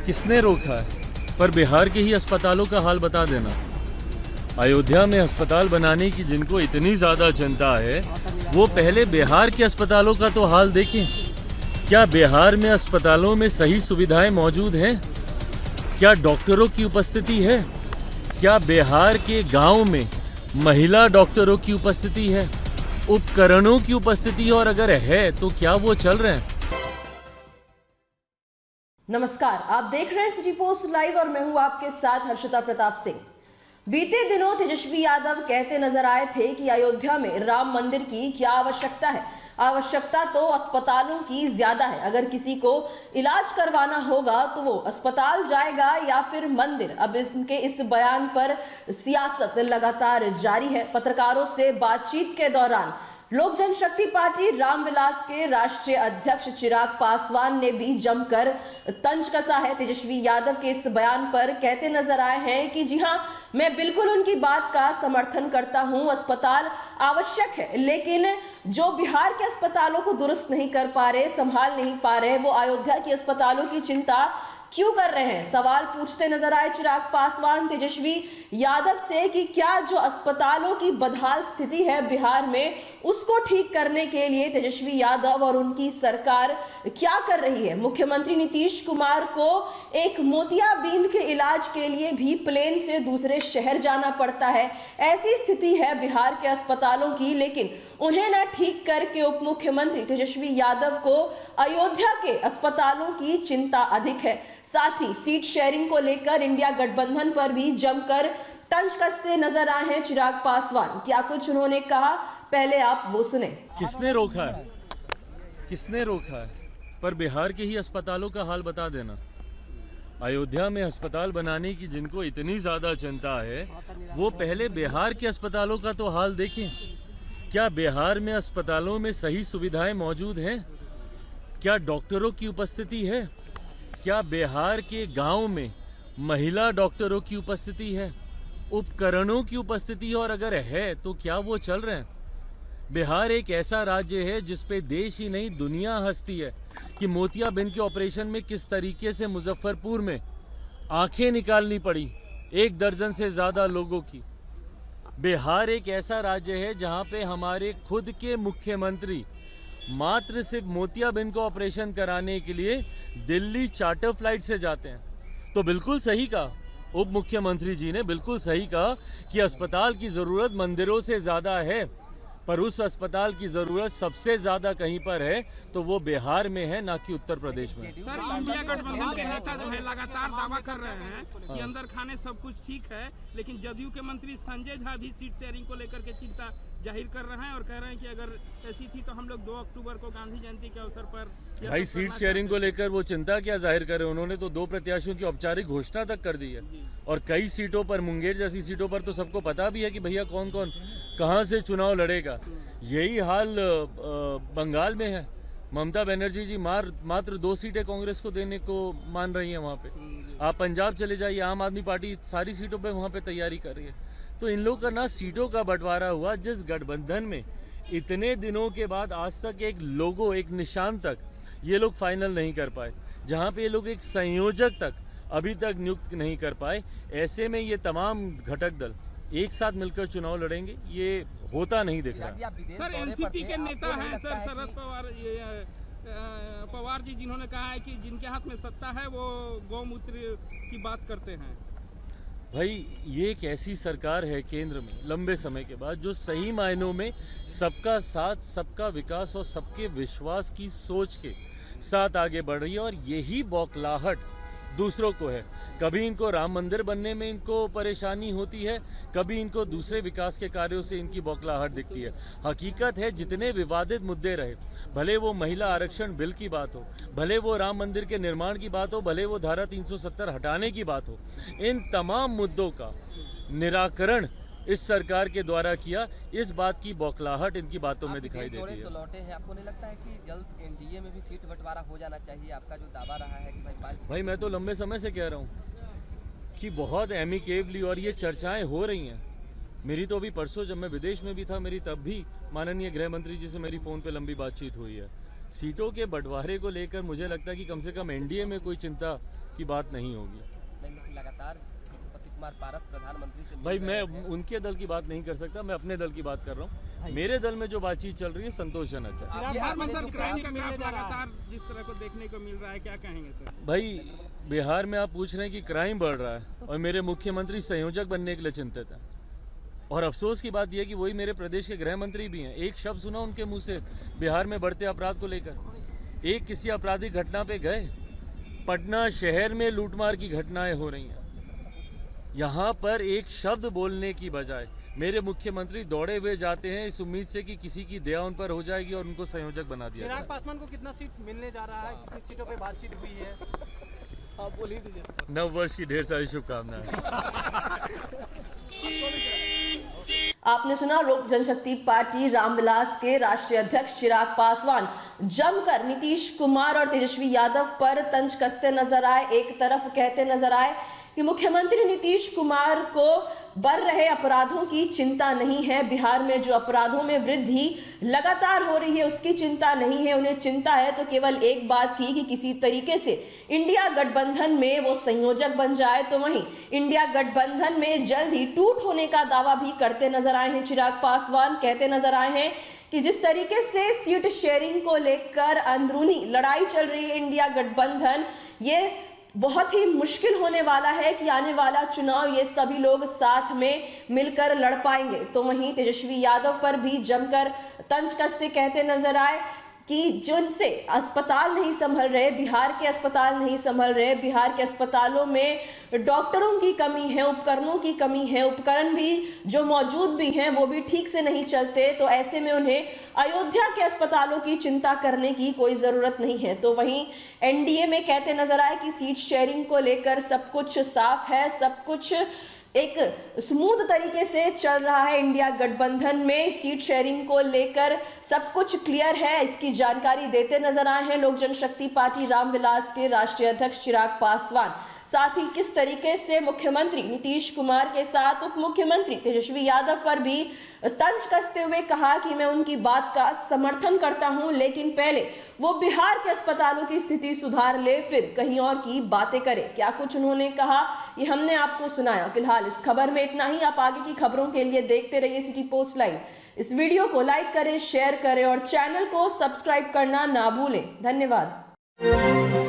किसने रोका है? पर बिहार के ही अस्पतालों का हाल बता देना। अयोध्या में अस्पताल बनाने की जिनको इतनी ज्यादा चिंता है, वो पहले बिहार के अस्पतालों का तो हाल देखें। क्या बिहार में अस्पतालों में सही सुविधाएं मौजूद हैं? क्या डॉक्टरों की उपस्थिति है? क्या बिहार के गांव में महिला डॉक्टरों की उपस्थिति है, उपकरणों की उपस्थिति है, और अगर है तो क्या वो चल रहे हैं? नमस्कार, आप देख रहे हैं सिटी पोस्ट लाइव और मैं हूं आपके साथ हर्षिता प्रताप सिंह। बीते दिनों तेजस्वी यादव कहते नजर आए थे कि अयोध्या में राम मंदिर की क्या आवश्यकता है। आवश्यकता तो अस्पतालों की ज्यादा है। अगर किसी को इलाज करवाना होगा तो वो अस्पताल जाएगा या फिर मंदिर। अब इनके इस बयान पर सियासत लगातार जारी है। पत्रकारों से बातचीत के दौरान लोक जनशक्ति पार्टी रामविलास के राष्ट्रीय अध्यक्ष चिराग पासवान ने भी जमकर तंज कसा है। तेजस्वी यादव के इस बयान पर कहते नजर आए हैं कि जी हां, मैं बिल्कुल उनकी बात का समर्थन करता हूं। अस्पताल आवश्यक है, लेकिन जो बिहार के अस्पतालों को दुरुस्त नहीं कर पा रहे, संभाल नहीं पा रहे, वो अयोध्या के अस्पतालों की चिंता क्यों कर रहे हैं। सवाल पूछते नजर आए चिराग पासवान तेजस्वी यादव से कि क्या जो अस्पतालों की बदहाल स्थिति है बिहार में, उसको ठीक करने के लिए तेजस्वी यादव और उनकी सरकार क्या कर रही है। मुख्यमंत्री नीतीश कुमार को एक मोतियाबिंद के इलाज के लिए भी प्लेन से दूसरे शहर जाना पड़ता है। ऐसी स्थिति है बिहार के अस्पतालों की, लेकिन उन्हें न ठीक करके उप मुख्यमंत्री तेजस्वी यादव को अयोध्या के अस्पतालों की चिंता अधिक है। साथ ही सीट शेयरिंग को लेकर इंडिया गठबंधन पर भी जमकर तंज कसते नजर आए हैं चिराग पासवान। क्या कुछ उन्होंने कहा, पहले आप वो सुने। किसने रोका है? किसने रोका है? पर बिहार के ही अस्पतालों का हाल बता देना। अयोध्या में अस्पताल बनाने की जिनको इतनी ज्यादा चिंता है, वो पहले बिहार के अस्पतालों का तो हाल देखें। क्या बिहार में अस्पतालों में सही सुविधाएं मौजूद हैं? क्या डॉक्टरों की उपस्थिति है? क्या बिहार के गांव में महिला डॉक्टरों की उपस्थिति है, उपकरणों की उपस्थिति है, और अगर है तो क्या वो चल रहे हैं? बिहार एक ऐसा राज्य है जिस पे देश ही नहीं दुनिया हंसती है कि मोतियाबिंद के ऑपरेशन में किस तरीके से मुजफ्फरपुर में आंखें निकालनी पड़ी 1 दर्जन से ज्यादा लोगों की। बिहार एक ऐसा राज्य है जहां पे हमारे खुद के मुख्यमंत्री मात्र सिर्फ मोतियाबिंद को ऑपरेशन कराने के लिए दिल्ली चार्टर फ्लाइट से जाते हैं। तो बिल्कुल सही कहा उप मुख्यमंत्री जी ने, बिल्कुल सही कहा कि अस्पताल की जरूरत मंदिरों से ज्यादा है, पर उस अस्पताल की जरूरत सबसे ज्यादा कहीं पर है तो वो बिहार में है, ना कि उत्तर प्रदेश में। सर, इंडिया गठबंधन के नेता जो है लगातार दावा कर रहे हैं कि अंदर खाने सब कुछ ठीक है, लेकिन जदयू के मंत्री संजय झा भी सीट शेयरिंग को लेकर के चिंता जाहिर कर रहे हैं और कह रहे हैं कि अगर ऐसी थी तो हम लोग 2 अक्टूबर को गांधी जयंती के अवसर पर भाई सीट शेयरिंग को लेकर वो चिंता क्या जाहिर करे। उन्होंने तो 2 प्रत्याशियों की औपचारिक घोषणा तक कर दी है, और कई सीटों पर, मुंगेर जैसी सीटों पर तो सबको पता भी है कि भैया कौन कौन कहां से चुनाव लड़ेगा। यही हाल बंगाल में है। ममता बनर्जी जी मात्र 2 सीटें कांग्रेस को देने को मान रही हैं वहां पे। आप पंजाब चले जाइए, आम आदमी पार्टी सारी सीटों पे वहां पे तैयारी कर रही है। तो इन लोगों का ना सीटों का बंटवारा हुआ, जिस गठबंधन में इतने दिनों के बाद आज तक एक लोगो, एक निशान तक ये लोग फाइनल नहीं कर पाए, जहां पे ये लोग एक संयोजक तक अभी तक नियुक्त नहीं कर पाए। ऐसे में ये तमाम घटक दल एक साथ मिलकर चुनाव लड़ेंगे, ये होता नहीं दिख रहा। सर, एनसीपी के नेता हैं सर शरद पवार जी, जिन्होंने कहा है कि जिनके हाथ में सत्ता है वो गौमूत्र की बात करते हैं। भाई ये एक ऐसी सरकार है केंद्र में लंबे समय के बाद जो सही मायनों में सबका साथ, सबका विकास और सबके विश्वास की सोच के साथ आगे बढ़ रही है, और यही बौखलाहट दूसरों को है। कभी इनको राम मंदिर बनने में इनको परेशानी होती है, कभी इनको दूसरे विकास के कार्यों से इनकी बौखलाहट दिखती है। हकीकत है जितने विवादित मुद्दे रहे, भले वो महिला आरक्षण बिल की बात हो, भले वो राम मंदिर के निर्माण की बात हो, भले वो धारा 370 हटाने की बात हो, इन तमाम मुद्दों का निराकरण इस सरकार के द्वारा किया। इस बात की बौखलाहट इनकी बातों में दिखाई देती है। लौटे हैं, आपको नहीं लगता है कि जल्द एनडीए में भी सीट बंटवारा हो जाना चाहिए? आपका जो दावा रहा है कि भाई मैं तो लंबे समय से कह रहा हूँ कि बहुत एमिकेबली, और ये चर्चाएं हो रही हैं। मेरी तो अभी परसों जब मैं विदेश में भी था, मेरी तब भी माननीय गृह मंत्री जी से मेरी फोन पे लंबी बातचीत हुई है। सीटों के बंटवारे को लेकर मुझे लगता है कि कम से कम एनडीए में कोई चिंता की बात नहीं होगी। नहीं, लगातार पशुपति कुमार पारस प्रधानमंत्री से भाई मिल मैं रहे हैं। उनके दल की बात नहीं कर सकता, मैं अपने दल की बात कर रहा हूँ। मेरे दल में जो बातचीत चल रही है संतोषजनक है। बिहार में सर क्राइम का ग्राफ लगातार जिस तरह को देखने को मिल रहा है, क्या कहेंगे सर? भाई बिहार में आप पूछ रहे हैं कि क्राइम बढ़ रहा है और मेरे मुख्यमंत्री संयोजक बनने के लिए चिंतित हैं। और अफसोस की बात यह है कि वही मेरे प्रदेश के गृह मंत्री भी हैं। एक शब्द सुना उनके मुंह से बिहार में बढ़ते अपराध को लेकर। एक किसी आपराधिक घटना पे गए? पटना शहर में लूटमार की घटनाएं हो रही हैं। यहाँ पर एक शब्द बोलने की बजाय मेरे मुख्यमंत्री दौड़े हुए जाते हैं इस उम्मीद से कि किसी की दया उन पर हो जाएगी और उनको संयोजक बना दिया चिराग जाएगा। पासवान को कितना सीट मिलने जा रहा है, कितनी सीटों पे बातचीत हुई है, आप बोल ही दीजिए। नव वर्ष की ढेर सारी शुभकामनाएं। आपने सुना लोक जनशक्ति पार्टी रामविलास के राष्ट्रीय अध्यक्ष चिराग पासवान जमकर नीतीश कुमार और तेजस्वी यादव पर तंज कसते नजर आए। एक तरफ कहते नजर आए कि मुख्यमंत्री नीतीश कुमार को बढ़ रहे अपराधों की चिंता नहीं है, बिहार में जो अपराधों में वृद्धि लगातार हो रही है उसकी चिंता नहीं है। उन्हें चिंता है तो केवल एक बात की कि किसी तरीके से इंडिया गठबंधन में वो संयोजक बन जाए। तो वहीं इंडिया गठबंधन में जल्द ही टूट होने का दावा भी करते नजर आए हैं चिराग पासवान। कहते नजर आए हैं कि जिस तरीके से सीट शेयरिंग को लेकर अंदरूनी लड़ाई चल रही है इंडिया गठबंधन, ये बहुत ही मुश्किल होने वाला है कि आने वाला चुनाव ये सभी लोग साथ में मिलकर लड़ पाएंगे। तो वहीं तेजस्वी यादव पर भी जमकर तंज कसते कहते नजर आए कि जिनसे अस्पताल नहीं संभल रहे, बिहार के अस्पताल नहीं संभल रहे, बिहार के अस्पतालों में डॉक्टरों की कमी है, उपकरणों की कमी है, उपकरण भी जो मौजूद भी हैं वो भी ठीक से नहीं चलते। तो ऐसे में उन्हें अयोध्या के अस्पतालों की चिंता करने की कोई ज़रूरत नहीं है। तो वहीं एनडीए में कहते नजर आए कि सीट शेयरिंग को लेकर सब कुछ साफ है, सब कुछ एक स्मूथ तरीके से चल रहा है। इंडिया गठबंधन में सीट शेयरिंग को लेकर सब कुछ क्लियर है, इसकी जानकारी देते नजर आए हैं लोक जनशक्ति पार्टी रामविलास के राष्ट्रीय अध्यक्ष चिराग पासवान। साथ ही किस तरीके से मुख्यमंत्री नीतीश कुमार के साथ उप मुख्यमंत्री तेजस्वी यादव पर भी तंज कसते हुए कहा कि मैं उनकी बात का समर्थन करता हूं, लेकिन पहले वो बिहार के अस्पतालों की स्थिति सुधार ले, फिर कहीं और की बातें करे। क्या कुछ उन्होंने कहा ये हमने आपको सुनाया। फिलहाल इस खबर में इतना ही। आप आगे की खबरों के लिए देखते रहिए सिटी पोस्ट लाइव। इस वीडियो को लाइक करें, शेयर करें और चैनल को सब्सक्राइब करना ना भूलें। धन्यवाद।